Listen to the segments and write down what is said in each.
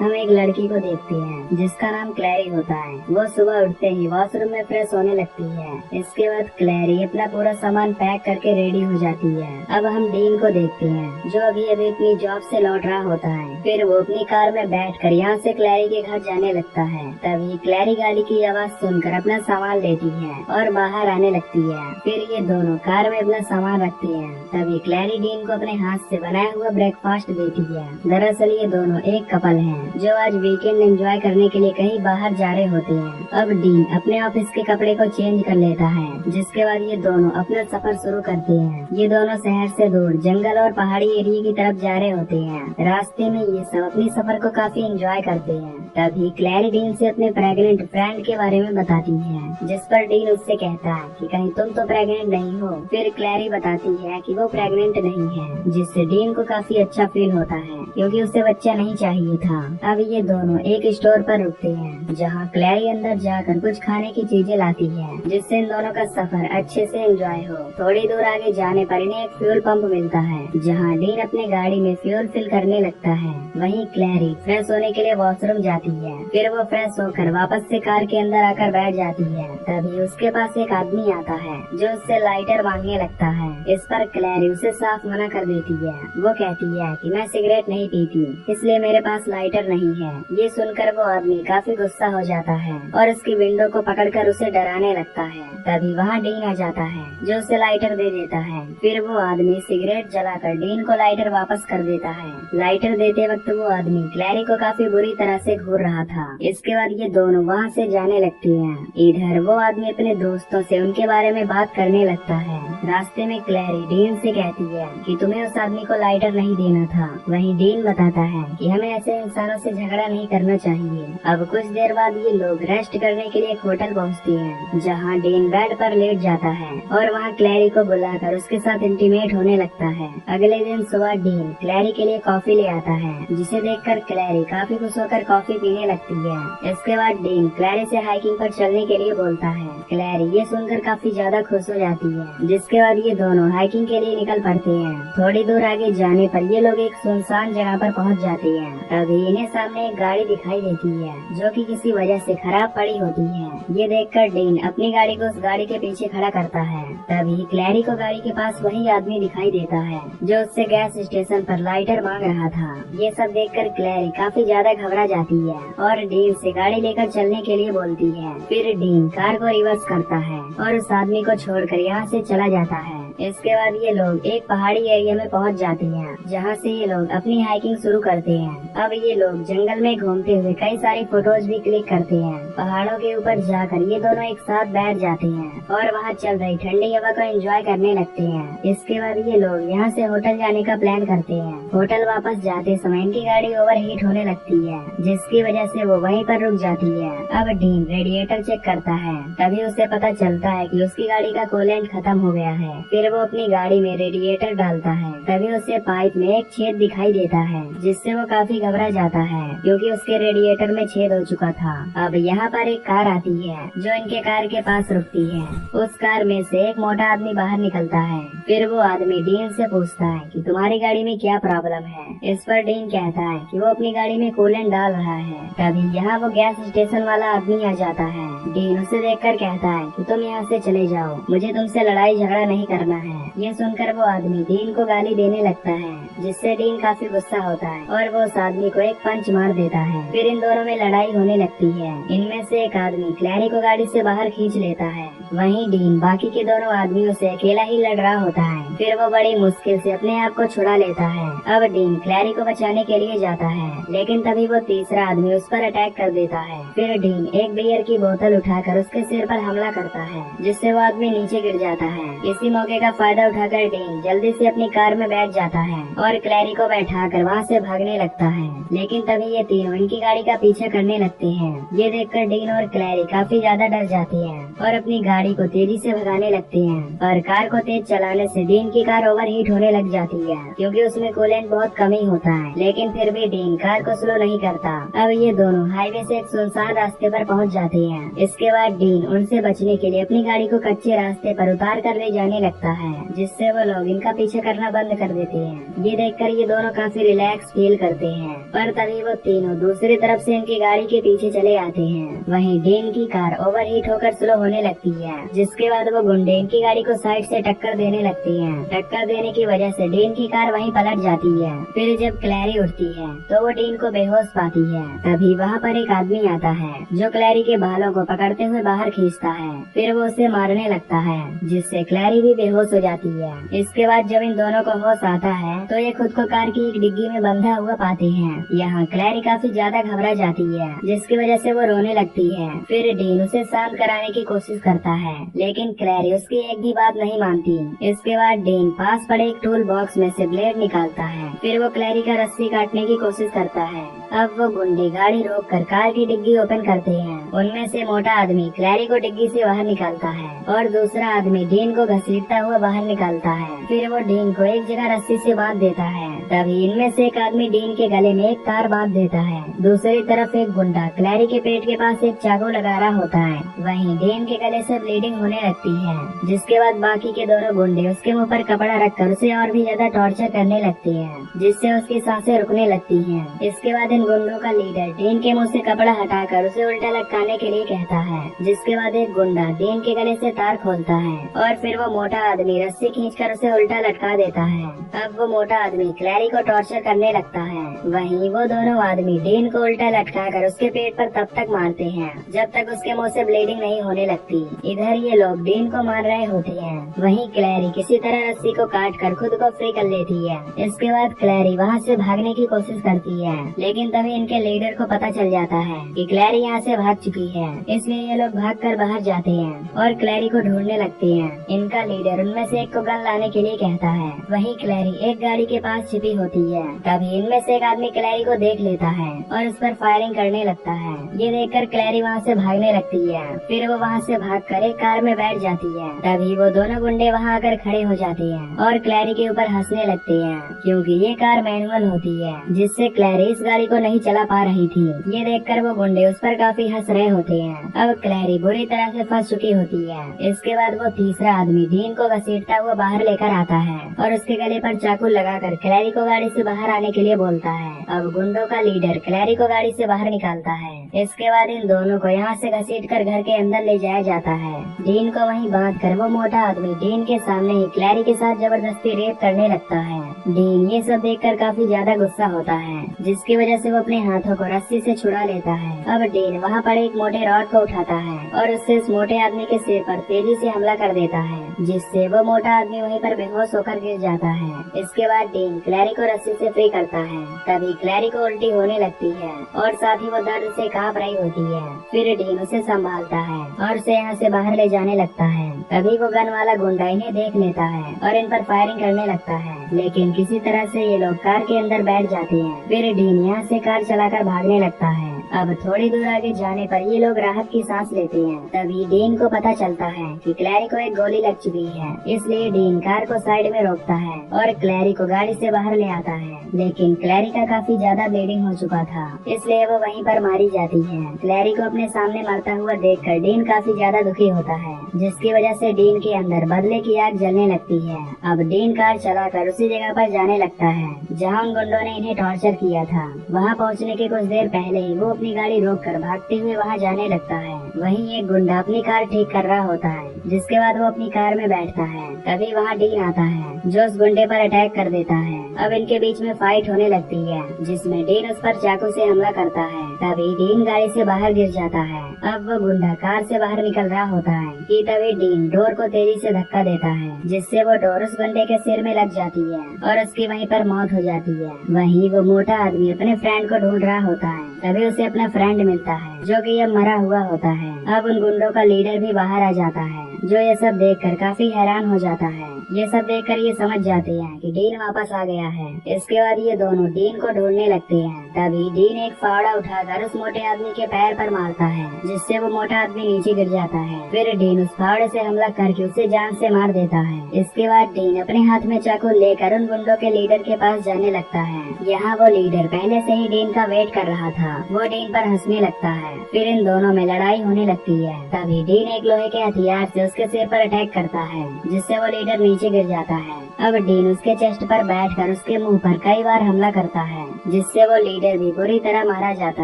हम एक लड़की को देखते हैं जिसका नाम क्लैरी होता है। वो सुबह उठते ही वॉशरूम में फ्रेश होने लगती है। इसके बाद क्लैरी अपना पूरा सामान पैक करके रेडी हो जाती है। अब हम डीन को देखते हैं जो अभी अभी अपनी जॉब से लौट रहा होता है। फिर वो अपनी कार में बैठकर यहाँ से क्लैरी के घर जाने लगता है। तभी क्लैरी गाड़ी की आवाज सुनकर अपना सामान लेती है और बाहर आने लगती है। फिर ये दोनों कार में अपना सामान रखते हैं। तभी क्लैरी डीन को अपने हाथ से बनाया हुआ ब्रेकफास्ट देती है। दरअसल ये दोनों एक कपल हैं जो आज वीकेंड एंजॉय करने के लिए कहीं बाहर जा रहे होते हैं। अब डीन अपने ऑफिस के कपड़े को चेंज कर लेता है, जिसके बाद ये दोनों अपना सफर शुरू करते हैं। ये दोनों शहर से दूर जंगल और पहाड़ी एरिया की तरफ जा रहे होते हैं। रास्ते में ये सब अपनी सफर को काफी एंजॉय करते हैं। तभी क्लैरी डीन से अपने प्रेग्नेंट फ्रेंड के बारे में बताती है, जिस पर डीन उससे कहता है कि कहीं तुम तो प्रेग्नेंट नहीं हो। फिर क्लैरी बताती है कि वो प्रेग्नेंट नहीं है, जिससे डीन को काफी अच्छा फील होता है क्योंकि उसे बच्चा नहीं चाहिए था। अब ये दोनों एक स्टोर पर रुकते हैं जहाँ क्लैरी अंदर जाकर कुछ खाने की चीजें लाती है, जिससे इन दोनों का सफर अच्छे से एंजॉय हो। थोड़ी दूर आगे जाने पर इन्हें एक फ्यूल पंप मिलता है जहाँ डीन अपने गाड़ी में फ्यूल फिल करने लगता है। वहीं क्लैरी फ्रेश होने के लिए वॉशरूम जाती है। फिर वो फ्रेश होकर वापस से कार के अंदर आकर बैठ जाती है। तभी उसके पास एक आदमी आता है जो उससे लाइटर मांगने लगता है। इस पर क्लैरी उसे साफ मना कर देती है। वो कहती है कि मैं सिगरेट नहीं पीती, इसलिए मेरे पास लाइटर नहीं है। ये सुनकर वो आदमी काफी गुस्सा हो जाता है और उसकी विंडो को पकड़कर उसे डराने लगता है। तभी वहाँ डीन आ जाता है जो उसे लाइटर दे देता है। फिर वो आदमी सिगरेट जलाकर डीन को लाइटर वापस कर देता है। लाइटर देते वक्त वो आदमी क्लैरी को काफी बुरी तरह से घूर रहा था। इसके बाद ये दोनों वहाँ से जाने लगती हैं। इधर वो आदमी अपने दोस्तों से उनके बारे में बात करने लगता है। रास्ते में क्लैरी डीन से कहती है कि तुम्हें उस आदमी को लाइटर नहीं देना था। वहीं डीन बताता है कि हमें ऐसे इंसानों से झगड़ा नहीं करना चाहिए। अब कुछ देर बाद ये लोग रेस्ट करने के लिए एक होटल पहुँचते हैं जहाँ डीन बेड पर लेट जाता है और वहाँ क्लैरी को बुलाकर उसके साथ इंटीमेट होने लगता है। अगले दिन सुबह डीन क्लैरी के लिए कॉफी ले आता है, जिसे देखकर क्लैरी काफी खुश होकर कॉफी पीने लगती है। इसके बाद डीन क्लैरी से हाइकिंग पर चलने के लिए बोलता है। क्लैरी ये सुनकर काफी ज्यादा खुश हो जाती है, जिसके बाद ये दोनों हाइकिंग के लिए निकल पड़ते हैं। थोड़ी दूर आगे जाने पर ये लोग एक सुनसान जगह पर पहुंच जाते हैं। तभी इन्हें सामने एक गाड़ी दिखाई देती है जो कि किसी वजह से खराब पड़ी होती है। ये देखकर डीन अपनी गाड़ी को उस गाड़ी के पीछे खड़ा करता है। तभी क्लैरी को गाड़ी के पास वही आदमी दिखाई देता है जो उससे गैस स्टेशन पर लाइटर मांग रहा था। ये सब देखकर क्लैरी काफी ज्यादा घबरा जाती है और डीन से गाड़ी लेकर चलने के लिए बोलती है। फिर डीन कार को रिवर्स करता है और उस आदमी को छोड़कर यहाँ से चला जाता है। इसके बाद ये लोग एक पहाड़ी एरिया में पहुंच जाते हैं जहाँ से ये लोग अपनी हाइकिंग शुरू करते हैं। अब ये लोग जंगल में घूमते हुए कई सारी फोटोज भी क्लिक करते हैं। पहाड़ों के ऊपर जाकर ये दोनों एक साथ बैठ जाते हैं और वहाँ चल रही ठंडी हवा को एंजॉय करने लगते हैं। इसके बाद ये लोग यहाँ से होटल जाने का प्लान करते हैं। होटल वापस जाते समय इनकी गाड़ी ओवरहीट होने लगती है, जिसकी वजह से वो वहीं पर रुक जाती है। अब डीन रेडिएटर चेक करता है। तभी उसे पता चलता है कि उसकी गाड़ी का कूलेंट खत्म हो गया है। फिर वो अपनी गाड़ी में रेडिएटर डालता है। तभी उसे पाइप में एक छेद दिखाई देता है, जिससे वो काफी घबरा जाता है क्योंकि उसके रेडिएटर में छेद हो चुका था। अब यहाँ पर एक कार आती है जो इनके कार के पास रुकती है। उस कार में से एक मोटा आदमी बाहर निकलता है। फिर वो आदमी डीन से पूछता है कि तुम्हारी गाड़ी में क्या प्रॉब्लम है। इस पर डीन कहता है कि वो अपनी गाड़ी में कूलेंट डाल रहा है। तभी यहाँ वो गैस स्टेशन वाला आदमी आ जाता है। डीन उसे देखकर कहता है कि तुम यहाँ से चले जाओ, मुझे तुमसे लड़ाई झगड़ा नहीं करना है। ये सुनकर वो आदमी डीन को गाली देने लगता है, जिससे डीन काफी गुस्सा होता है और वो उस आदमी को एक पंच मार देता है। फिर इन दोनों में लड़ाई होने लगती है। इनमें से एक आदमी क्लैरी को गाड़ी से बाहर खींच लेता है। वहीं डीन बाकी के दोनों आदमियों से अकेला ही लड़ रहा होता है। फिर वो बड़ी मुश्किल से अपने आप को छुड़ा लेता है। अब डीन क्लैरी को बचाने के लिए जाता है, लेकिन तभी वो तीसरा आदमी उस पर अटैक कर देता है। फिर डीन एक बियर की बोतल उठाकर उसके सिर पर हमला करता है, जिससे वो आदमी नीचे गिर जाता है। इसी मौके का फायदा उठाकर डीन जल्दी से अपनी कार में बैठ जाता है और क्लैरी को बैठाकर वहाँ से भागने लगता है। लेकिन तभी ये तीनों इनकी गाड़ी का पीछा करने लगते हैं। ये देखकर डीन और क्लैरी काफी ज्यादा डर जाती हैं और अपनी गाड़ी को तेजी से भगाने लगते हैं। पर कार को तेज चलाने से डीन की कार ओवरहीट होने लग जाती है क्योंकि उसमें कूलेंट बहुत कम ही होता है। लेकिन फिर भी डीन कार को स्लो नहीं करता। अब ये दोनों हाईवे से एक सुनसान रास्ते पर पहुंच जाते हैं। इसके बाद डीन उनसे बचने के लिए अपनी गाड़ी को कच्चे रास्ते पर उतार कर ले जाने लगता है, जिससे वो लोग इनका पीछे करना बंद कर देते हैं। ये देखकर ये दोनों काफी रिलैक्स फील करते हैं, पर तभी वो तीनों दूसरी तरफ से इनकी गाड़ी के पीछे चले आते हैं। वहीं डीन की कार ओवरहीट होकर स्लो होने लगती है, जिसके बाद वो गुंडे इनकी गाड़ी को साइड से टक्कर देने लगती हैं। टक्कर देने की वजह से डीन की कार वहीं पलट जाती है। फिर जब क्लैरी उठती है तो वो डीन को बेहोश पाती है। तभी वहाँ पर एक आदमी आता है जो क्लैरी के बालों को पकड़ते हुए बाहर खींचता है। फिर वो उसे मारने लगता है, जिससे क्लैरी भी बेहोश हो जाती है। इसके बाद जब इन दोनों को होश आता है तो ये खुद को कार की एक डिग्गी में बंधा हुआ पाते हैं। यहाँ क्लैरी काफी ज्यादा घबरा जाती है, जिसकी वजह से वो रोने लगती है। फिर डीन उसे शांत कराने की कोशिश करता है, लेकिन क्लैरी उसकी एक भी बात नहीं मानती। इसके बाद डीन पास पड़े एक टूल बॉक्स में से ब्लेड निकालता है। फिर वो क्लैरी का रस्सी काटने की कोशिश करता है। अब वो गुंडे गाड़ी रोककर कार की डिग्गी ओपन करते हैं। उनमें से मोटा आदमी क्लैरी को डिग्गी से बाहर निकालता है और दूसरा आदमी डीन को घसीटता हुआ बाहर निकालता है। फिर वो डीन को एक जगह रस्सी से बांध देता है। तभी इनमें से एक आदमी डीन के गले में एक तार बांध देता है। दूसरी तरफ एक गुंडा क्लैरी के पेट के पास एक चाकू लगा रहा होता है। वहीं डीन के गले से ब्लीडिंग होने लगती है, जिसके बाद बाकी के दोनों गुंडे उसके मुंह पर कपड़ा रखकर उसे और भी ज्यादा टॉर्चर करने लगते हैं, जिससे उसकी सांसें रुकने लगती हैं। इसके बाद इन गुंडों का लीडर डीन के मुंह से कपड़ा हटाकर उसे उल्टा लटकाने के लिए कहता है, जिसके बाद एक गुंडा डीन के गले से तार खोलता है और फिर वो मोटा आदमी रस्सी खींचकर उसे उल्टा लटका देता है। अब वो मोटा आदमी क्लैरी को टॉर्चर करने लगता है। वहीं वो दोनों आदमी डीन को उल्टा लटकाकर उसके पेट पर तब तक मारते हैं जब तक उसके मुंह से ब्लीडिंग नहीं होने लगती। इधर ये लोग डीन को मार रहे होते हैं। वहीं क्लैरी किसी तरह रस्सी को काटकर खुद को फ्री कर लेती है। इसके बाद क्लैरी वहाँ से भागने की कोशिश करती है, लेकिन तभी इनके लीडर को पता चल जाता है कि क्लैरी यहाँ से भाग चुकी है। इसलिए ये लोग भागकर बाहर जाते हैं और क्लैरी को ढूंढने लगते हैं। इनका लीडर उनमें से एक को गन लाने के लिए कहता है। वहीं क्लैरी एक गाड़ी के पास छिपी होती है। तभी इनमें से एक आदमी क्लैरी को देख लेता है और उस पर फायरिंग करने लगता है। ये देखकर क्लैरी वहाँ से भागने लगती है। फिर वो वहाँ से भागकर एक कार में बैठ जाती है। तभी वो दोनों गुंडे वहाँ आकर खड़े हो जाते हैं और क्लैरी के ऊपर हंसने लगते हैं, क्योंकि ये कार मैनुअल होती है, जिससे क्लैरी इस गाड़ी को नहीं चला पा रही थी। ये देखकर वो गुंडे उस पर काफी हंस रहे होते हैं। अब क्लैरी बुरी तरह से फंस चुकी होती है। इसके बाद वो तीसरा आदमी डीन को घसीटता हुआ बाहर लेकर आता है और उसके गले पर चाकू लगाकर क्लैरी को गाड़ी से बाहर आने के लिए बोलता है। अब गुंडों का लीडर क्लैरी को गाड़ी से बाहर निकालता है। इसके बाद इन दोनों को यहाँ से घसीटकर घर के अंदर ले जाया जाता है। डीन को वहीं बांधकर वो मोटा आदमी डीन के सामने ही क्लैरी के साथ जबरदस्ती रेप करने लगता है। डीन ये सब देखकर काफी ज्यादा गुस्सा होता है, जिसकी वजह से वो अपने हाथों को रस्सी से छुड़ा लेता है। अब डीन वहाँ पर एक मोटे रॉड को उठाता है और उससे इस मोटे आदमी के सिर पर तेजी से हमला कर देता है, जिससे वो मोटा आदमी वहीं पर बेहोश होकर गिर जाता है। इसके बाद डीन क्लैरी को रस्सी से फ्री करता है। तभी क्लैरी को उल्टी होने लगती है और साथ ही वो दर्द से कांप रही होती है। फिर डीन उसे संभालता है और उसे यहाँ से बाहर ले जाने लगता है। तभी वो गन वाला गुंडा इन्हें देख लेता है और इन पर फायरिंग करने लगता है, लेकिन किसी तरह से ये लोग कार के अंदर बैठ जाते हैं। फिर डीन यहाँ से कार चलाकर भागने लगता है। अब थोड़ी दूर आगे जाने पर ये लोग राहत की सांस लेते हैं। तभी डीन को पता चलता है कि क्लैरी को एक गोली लग चुकी है। इसलिए डीन कार को साइड में रोकता है और क्लैरी को गाड़ी से बाहर ले आता है, लेकिन क्लैरी का काफी ज्यादा ब्लीडिंग हो चुका था, इसलिए वो वहीं पर मारी जाती है। क्लैरी को अपने सामने मरता हुआ देखकर डीन काफी ज्यादा दुखी होता है, जिसकी वजह से डीन के अंदर बदले की आग जलने लगती है। अब डीन कार चलाकर उसी जगह पर जाने लगता है जहाँ उन गुंडों ने इन्हें टॉर्चर किया था। वहाँ पहुँचने के कुछ देर पहले ही वो अपनी गाड़ी रोककर भागते हुए वहाँ जाने लगता है। वहीं एक गुंडा अपनी कार ठीक कर रहा होता है, जिसके बाद वो अपनी कार में बैठता है। तभी वहाँ डीन आता है, जो उस गुंडे पर अटैक कर देता है। अब इनके बीच में फाइट होने लगती है, जिसमें डीन उस पर चाकू से हमला करता है। तभी डीन गाड़ी से बाहर गिर जाता है। अब वो गुंडा कार से बाहर निकल रहा होता है कि तभी डीन डोर को तेजी से धक्का देता है, जिससे वो डोर उस गुंडे के सिर में लग जाती है और उसकी वहीं पर मौत हो जाती है। वहीं वो मोटा आदमी अपने फ्रेंड को ढूंढ रहा होता है। तभी उसे अपना फ्रेंड मिलता है, जो कि अब मरा हुआ होता है। अब उन गुंडों का लीडर भी बाहर आ जाता है, जो ये सब देखकर काफी हैरान हो जाता है। ये सब देखकर ये समझ जाते हैं कि डीन वापस आ गया है। इसके बाद ये दोनों डीन को ढूंढने लगते हैं। तभी डीन एक फावड़ा उठाकर उस मोटे आदमी के पैर पर मारता है, जिससे वो मोटा आदमी नीचे गिर जाता है। फिर डीन उस फावड़े से हमला करके उसे जान से मार देता है। इसके बाद डीन अपने हाथ में चाकू लेकर उन गुंडों के लीडर के पास जाने लगता है। यहाँ वो लीडर पहले से ही डीन का वेट कर रहा था। वो डीन पर हंसने लगता है। फिर इन दोनों में लड़ाई होने लगती है। तभी डीन एक लोहे के हथियार से उसके सिर पर अटैक करता है, जिससे वो लीडर नीचे नीचे गिर जाता है। अब डीन उसके चेस्ट पर बैठकर उसके मुंह पर कई बार हमला करता है, जिससे वो लीडर भी बुरी तरह मारा जाता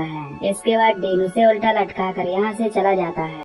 है। इसके बाद डीन उसे उल्टा लटका कर यहाँ से चला जाता है।